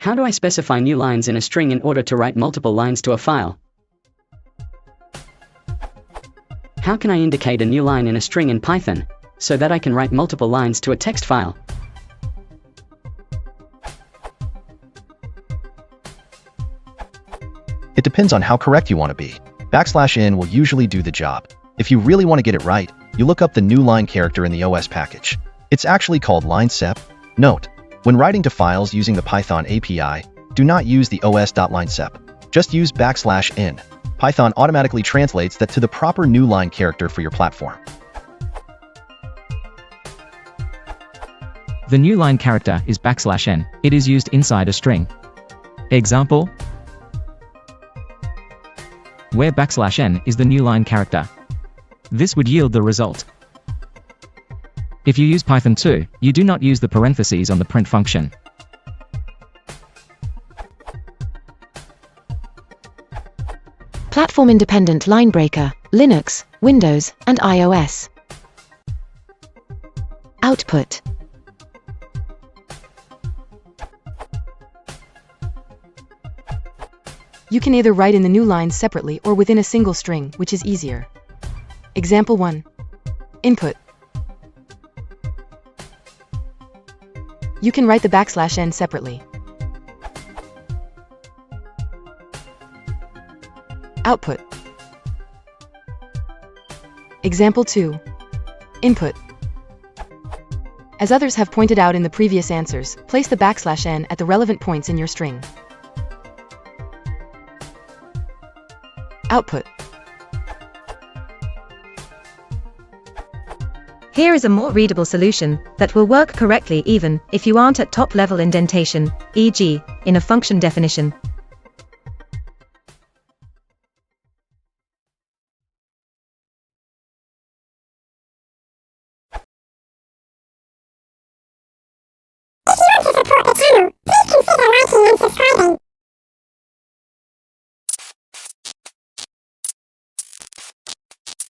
How do I specify new lines in a string in order to write multiple lines to a file? How can I indicate a new line in a string in Python, so that I can write multiple lines to a text file? It depends on how correct you want to be. \n will usually do the job. If you really want to get it right, you look up the new line character in the OS package. It's actually called line sep. Note, when writing to files using the Python API, do not use the os.linesep. Just use \n. Python automatically translates that to the proper new line character for your platform. The new line character is \n. It is used inside a string. Example, where \n is the new line character. This would yield the result. If you use Python 2, you do not use the parentheses on the print function. Platform-independent line breaker, Linux, Windows, and iOS. Output. You can either write in the new lines separately or within a single string, which is easier. Example 1. Input. You can write the \n separately. Output. Example 2. Input. As others have pointed out in the previous answers, place the \n at the relevant points in your string. Output. Here is a more readable solution that will work correctly even if you aren't at top-level indentation, e.g., in a function definition.